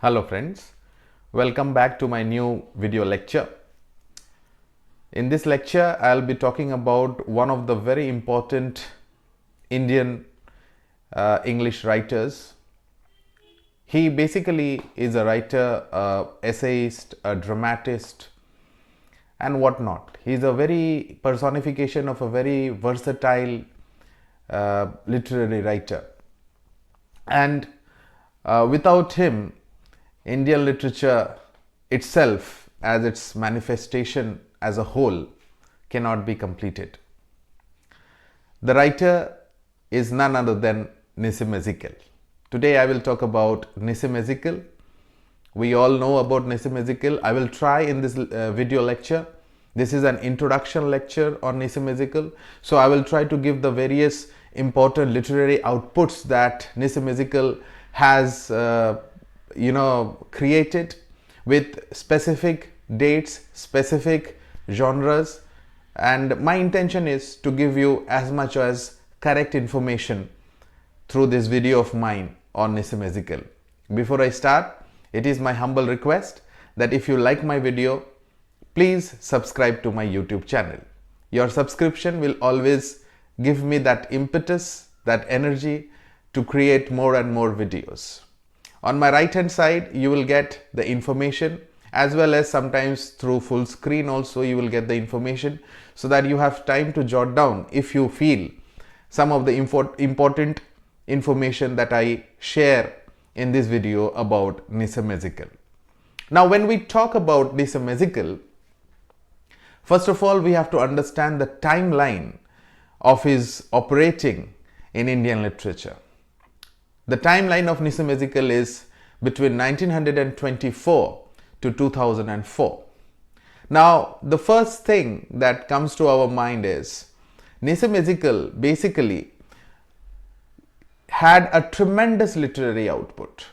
Hello friends, welcome back to my new video lecture. In this lecture, I'll be talking about one of the very important Indian English writers. He basically is a writer, essayist, a dramatist, and whatnot. He's a very personification of a very versatile literary writer. And without him, Indian literature itself, as its manifestation as a whole, cannot be completed. The writer is none other than Nissim Ezekiel. Today I will talk about Nissim Ezekiel. We all know about Nissim Ezekiel. I will try in this video lecture. This is an introduction lecture on Nissim Ezekiel. So I will try to give the various important literary outputs that Nissim Ezekiel has created with specific dates, specific genres, and my intention is to give you as much as correct information through this video of mine on Nissim Ezekiel. Before I start, it is my humble request that if you like my video, please subscribe to my YouTube channel. Your subscription will always give me that impetus, that energy to create more and more videos. On my right hand side, you will get the information, as well as sometimes through full screen also you will get the information, so that you have time to jot down if you feel some of the important information that I share in this video about Nissim Ezekiel. Now, when we talk about Nissim Ezekiel, first of all we have to understand the timeline of his operating in Indian literature. The timeline of Nissim Ezekiel is between 1924 to 2004. Now, the first thing that comes to our mind is Nissim Ezekiel basically had a tremendous literary output.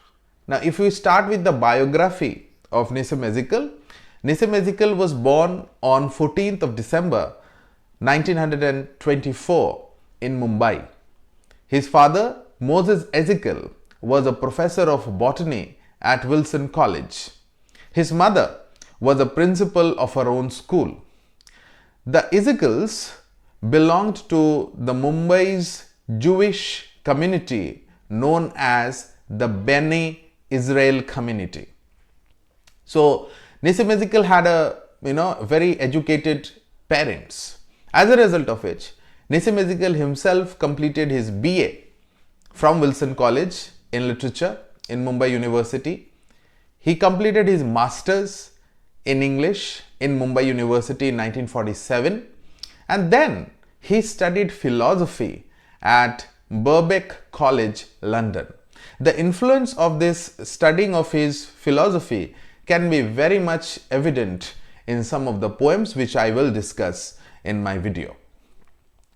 Now, if we start with the biography of Nissim Ezekiel was born on 14th of December 1924 in Mumbai. His father, Moses Ezekiel, was a professor of botany at Wilson College. His mother was a principal of her own school. The Ezekiels belonged to the Mumbai's Jewish community known as the Bnei Israel community. So Nissim Ezekiel had very educated parents. As a result of which, Nissim Ezekiel himself completed his BA from Wilson College in literature in Mumbai University. He completed his masters in English in Mumbai University in 1947, and then he studied philosophy at Birkbeck College, London. The influence of this studying of his philosophy can be very much evident in some of the poems which I will discuss in my video.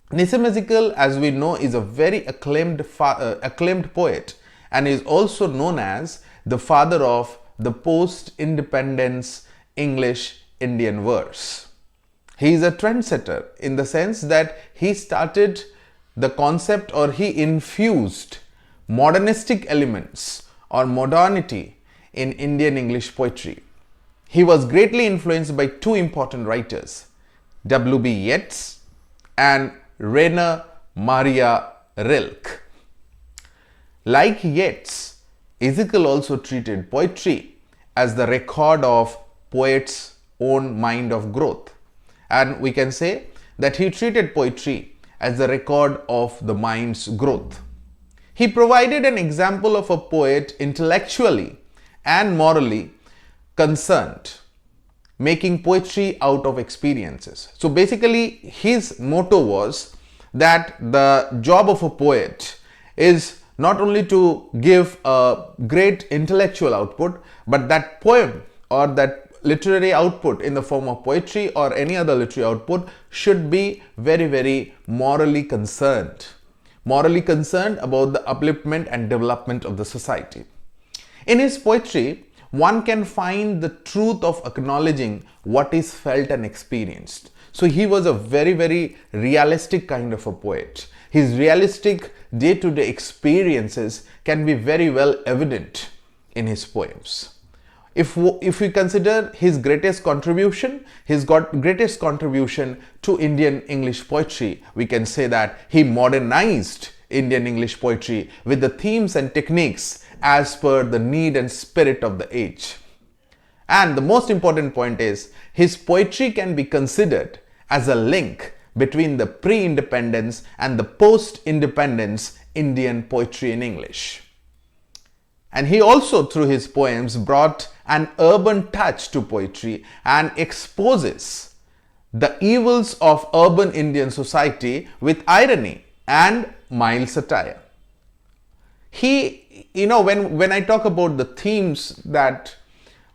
Nissim Ezekiel, as we know, is a very acclaimed poet and is also known as the father of the post-independence English Indian verse. He is a trendsetter in the sense that he started the concept, or he infused modernistic elements or modernity in Indian English poetry. He was greatly influenced by two important writers, W.B. Yeats and Rainer Maria Rilke. Like Yeats, Ezekiel also treated poetry as the record of poet's own mind of growth. And we can say that he treated poetry as the record of the mind's growth. He provided an example of a poet intellectually and morally concerned, making poetry out of experiences. So basically his motto was that the job of a poet is not only to give a great intellectual output, but that poem or that literary output in the form of poetry or any other literary output should be very, very morally concerned about the upliftment and development of the society. In his poetry, one can find the truth of acknowledging what is felt and experienced. So he was a very, very realistic kind of a poet. His realistic day-to-day experiences can be very well evident in his poems. If we consider his greatest contribution, greatest contribution to Indian English poetry, we can say that he modernized Indian English poetry with the themes and techniques as per the need and spirit of the age. And the most important point is, his poetry can be considered as a link between the pre-independence and the post-independence Indian poetry in English. And he also, through his poems, brought an urban touch to poetry and exposes the evils of urban Indian society with irony and mild satire. When I talk about the themes that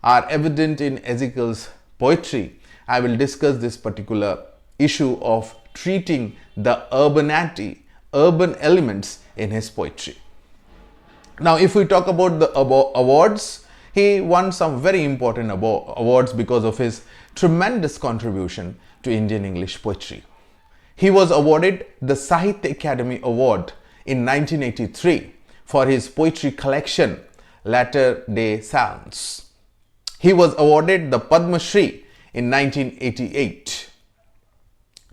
are evident in Ezekiel's poetry, I will discuss this particular issue of treating the urban elements in his poetry. Now, if we talk about the awards, he won some very important awards because of his tremendous contribution to Indian English poetry. He was awarded the Sahitya Academy Award in 1983 for his poetry collection, Latter-day Saints. He was awarded the Padma Shri in 1988.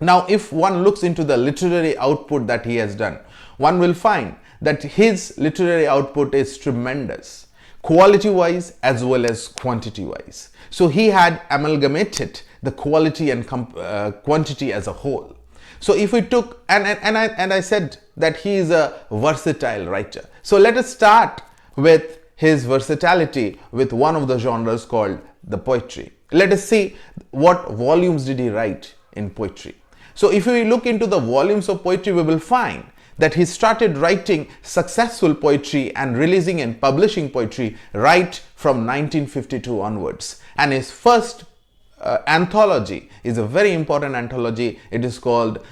Now, if one looks into the literary output that he has done, one will find that his literary output is tremendous, quality-wise as well as quantity-wise. So he had amalgamated the quality and quantity as a whole. So if we took, and I said that he is a versatile writer. So let us start with his versatility with one of the genres called the poetry. Let us see what volumes did he write in poetry. So if we look into the volumes of poetry, we will find that he started writing successful poetry and releasing and publishing poetry right from 1952 onwards. And his first anthology is a very important anthology. It is called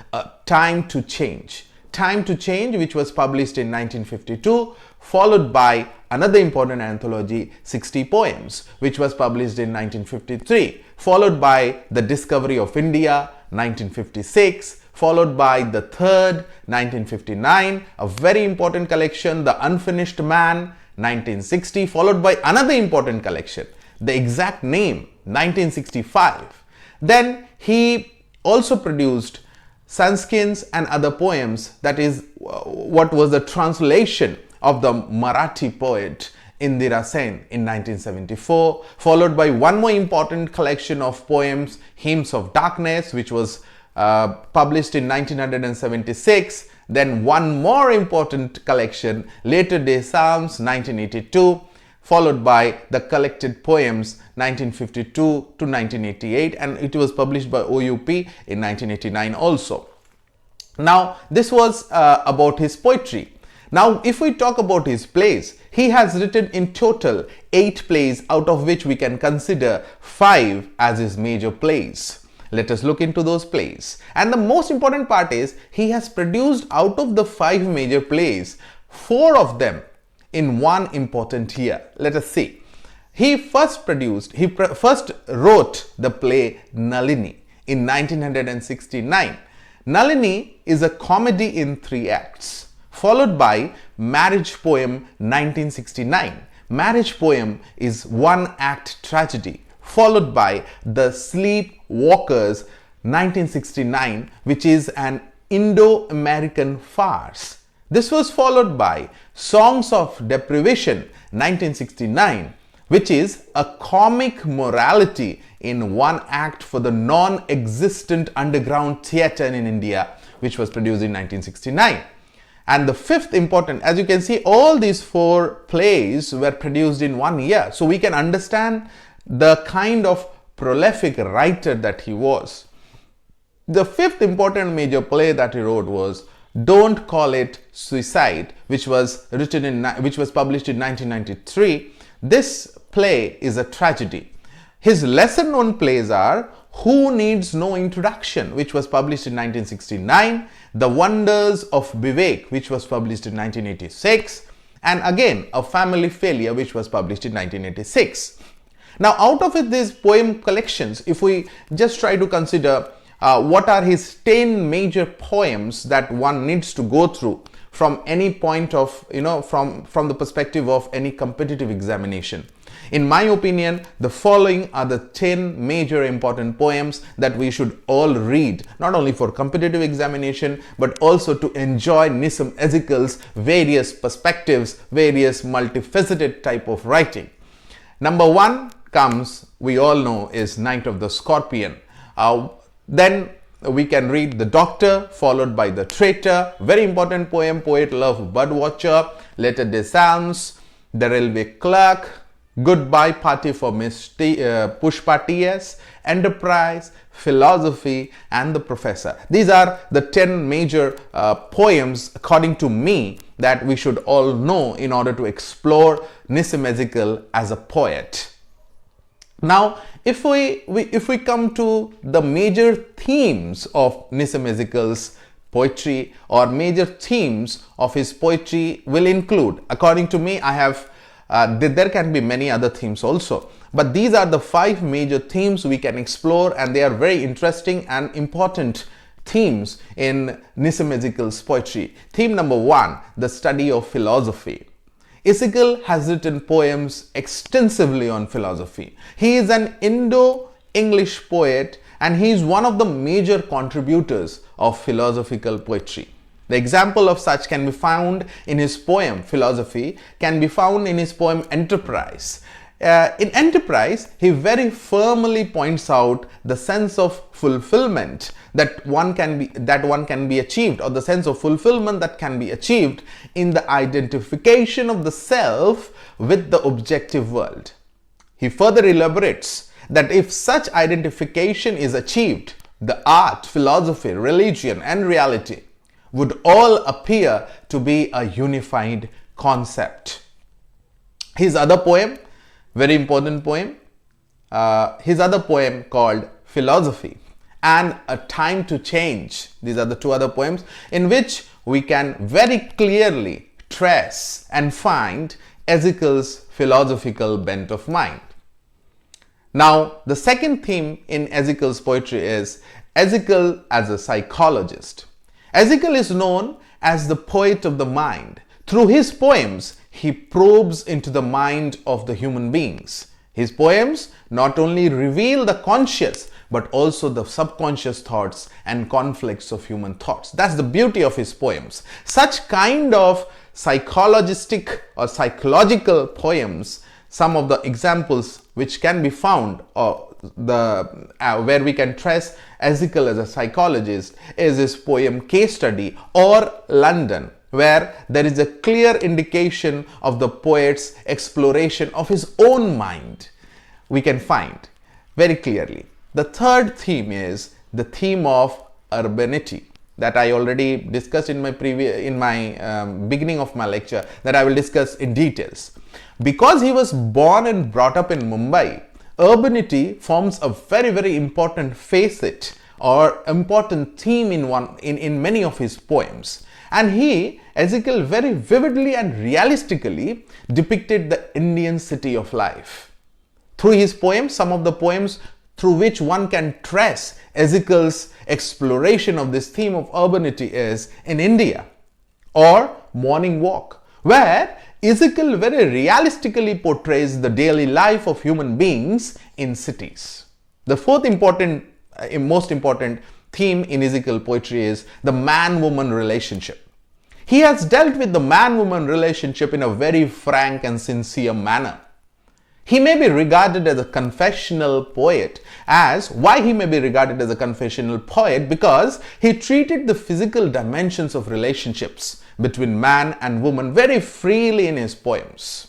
Time to Change. Time to Change, which was published in 1952, followed by another important anthology, 60 Poems, which was published in 1953, followed by The Discovery of India, 1956, followed by the third, 1959, a very important collection, The Unfinished Man, 1960, followed by another important collection, the exact name, 1965. Then he also produced Sanskins and Other Poems, that is what was the translation of the Marathi poet Indira Sen in 1974, followed by one more important collection of poems, Hymns of Darkness, which was published in 1976. Then one more important collection, Latter-day Psalms, 1982, followed by the collected poems 1952 to 1988, and it was published by OUP in 1989 also. Now, this was about his poetry. Now, if we talk about his plays, he has written in total 8 plays, out of which we can consider 5 as his major plays. Let us look into those plays. And the most important part is, he has produced out of the 5 major plays, 4 of them in one important year. Let us see. He first wrote the play Nalini in 1969. Nalini is a comedy in 3 acts, followed by Marriage Poem 1969. Marriage Poem is 1-act tragedy, followed by The Sleepwalkers 1969, which is an Indo-American farce. This was followed by Songs of Deprivation 1969, which is a comic morality in 1 act for the non-existent underground theatre in India, which was produced in 1969. And the 5th important, as you can see, all these 4 plays were produced in 1 year. So we can understand the kind of prolific writer that he was. The 5th important major play that he wrote was Don't Call It Suicide, which was published in 1993. This play is a tragedy. His lesser known plays are Who Needs No Introduction, which was published in 1969, The Wonders of Vivek, which was published in 1986, and again A Family Failure, which was published in 1986. Now, out of these poem collections, if we just try to consider what are his 10 major poems that one needs to go through from any point of, from the perspective of any competitive examination. In my opinion, the following are the 10 major important poems that we should all read, not only for competitive examination, but also to enjoy Nissim Ezekiel's various perspectives, various multifaceted type of writing. Number 1 comes, we all know, is Night of the Scorpion. Then we can read The Doctor, followed by The Traitor, very important poem, Poet Love Birdwatcher, Letter des Psalms, The Railway Clerk, Goodbye Party for Miss Pushpa T.S., Enterprise, Philosophy, and The Professor. These are the 10 major poems, according to me, that we should all know in order to explore Nissim Ezekiel as a poet. Now, if we come to the major themes of Nissim Ezekiel's poetry, or major themes of his poetry will include, according to me, I have there can be many other themes also, but these are the 5 major themes we can explore, and they are very interesting and important themes in Nissim Ezekiel's poetry. Theme number 1, the study of philosophy. Ezekiel has written poems extensively on philosophy. He is an Indo-English poet, and he is one of the major contributors of philosophical poetry. The example of such can be found in his poem Philosophy, can be found in his poem Enterprise. In Enterprise, he very firmly points out the sense of fulfillment that one can be achieved, or the sense of fulfillment that can be achieved in the identification of the self with the objective world. He further elaborates that if such identification is achieved, the art, philosophy, religion, and reality would all appear to be a unified concept. His other poem, very important poem, his other poem called Philosophy and A Time to Change. These are the 2 other poems in which we can very clearly trace and find Ezekiel's philosophical bent of mind. Now, the second theme in Ezekiel's poetry is Ezekiel as a psychologist. Ezekiel is known as the poet of the mind. Through his poems, he probes into the mind of the human beings. His poems not only reveal the conscious, but also the subconscious thoughts and conflicts of human thoughts. That's the beauty of his poems. Such kind of psychologistic or psychological poems, some of the examples which can be found, where we can trace Ezekiel as a psychologist, is his poem Case Study or London, where there is a clear indication of the poet's exploration of his own mind. We can find very clearly. The third theme is the theme of urbanity that I already discussed in my beginning of my lecture, that I will discuss in details. Because he was born and brought up in Mumbai, urbanity forms a very, very important facet or important theme in many of his poems. And Ezekiel, very vividly and realistically depicted the Indian city of life. Through his poems, some of the poems through which one can trace Ezekiel's exploration of this theme of urbanity is In India, or Morning Walk, where Ezekiel very realistically portrays the daily life of human beings in cities. The fourth most important theme in Ezekiel poetry is the man-woman relationship. He has dealt with the man-woman relationship in a very frank and sincere manner. He may be regarded as a confessional poet. Why he may be regarded as a confessional poet? Because he treated the physical dimensions of relationships between man and woman very freely in his poems.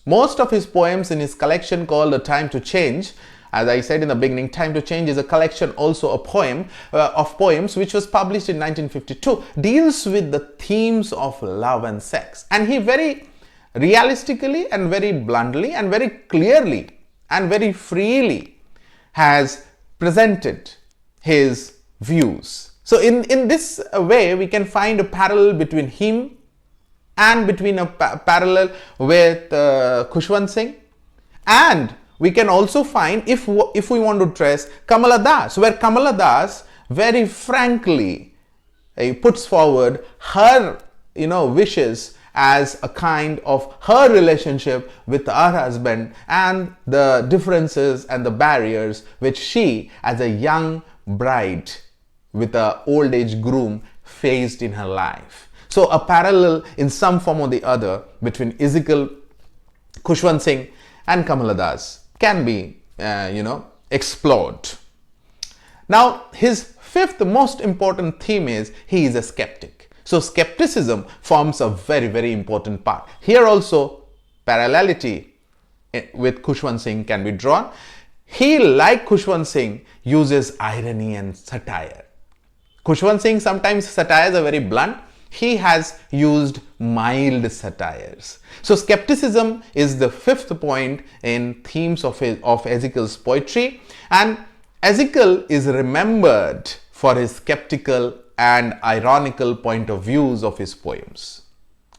Most of his poems in his collection called A Time to Change, as I said in the beginning, Time to Change is a collection, also a poem of poems which was published in 1952, deals with the themes of love and sex. And he very realistically and very bluntly and very clearly and very freely has presented his views. So in this way, we can find a parallel between him and between a parallel with Khushwant Singh. And we can also find, if we want to trace, Kamala Das, where Kamala Das very frankly puts forward her wishes as a kind of her relationship with her husband and the differences and the barriers which she as a young bride with an old age groom faced in her life. So a parallel in some form or the other between Ezekiel, Khushwant Singh and Kamala Das can be explored. Now his fifth most important theme is he is a skeptic. So skepticism forms a very, very important part. Here also parallelity with Khushwant Singh can be drawn. He, like Khushwant Singh, uses irony and satire. Khushwant Singh sometimes satires are very blunt. He has used mild satires. So skepticism is the fifth point in themes of Ezekiel's poetry, and Ezekiel is remembered for his skeptical and ironical point of views of his poems.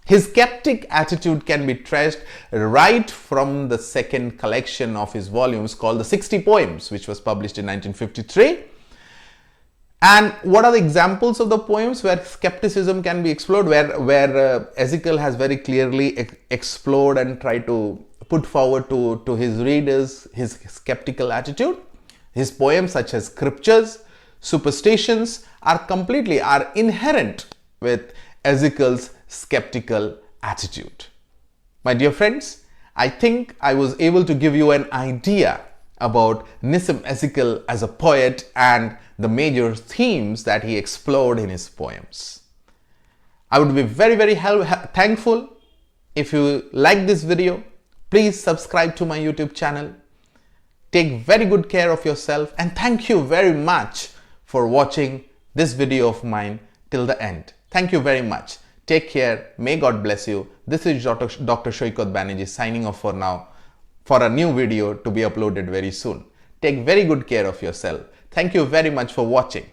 His skeptic attitude can be traced right from the second collection of his volumes called the 60 Poems, which was published in 1953. And what are the examples of the poems where skepticism can be explored, where Ezekiel has very clearly explored and tried to put forward to his readers his skeptical attitude? His poems such as scriptures, superstitions are inherent with Ezekiel's skeptical attitude. My dear friends, I think I was able to give you an idea about Nissim Ezekiel as a poet and the major themes that he explored in his poems. I would be very, very thankful if you like this video. Please subscribe to my YouTube channel. Take very good care of yourself, and thank you very much for watching this video of mine till the end. Thank you very much. Take care. May God bless you. This is Dr. Shoykot Banerjee signing off for now, for a new video to be uploaded very soon. Take very good care of yourself. Thank you very much for watching.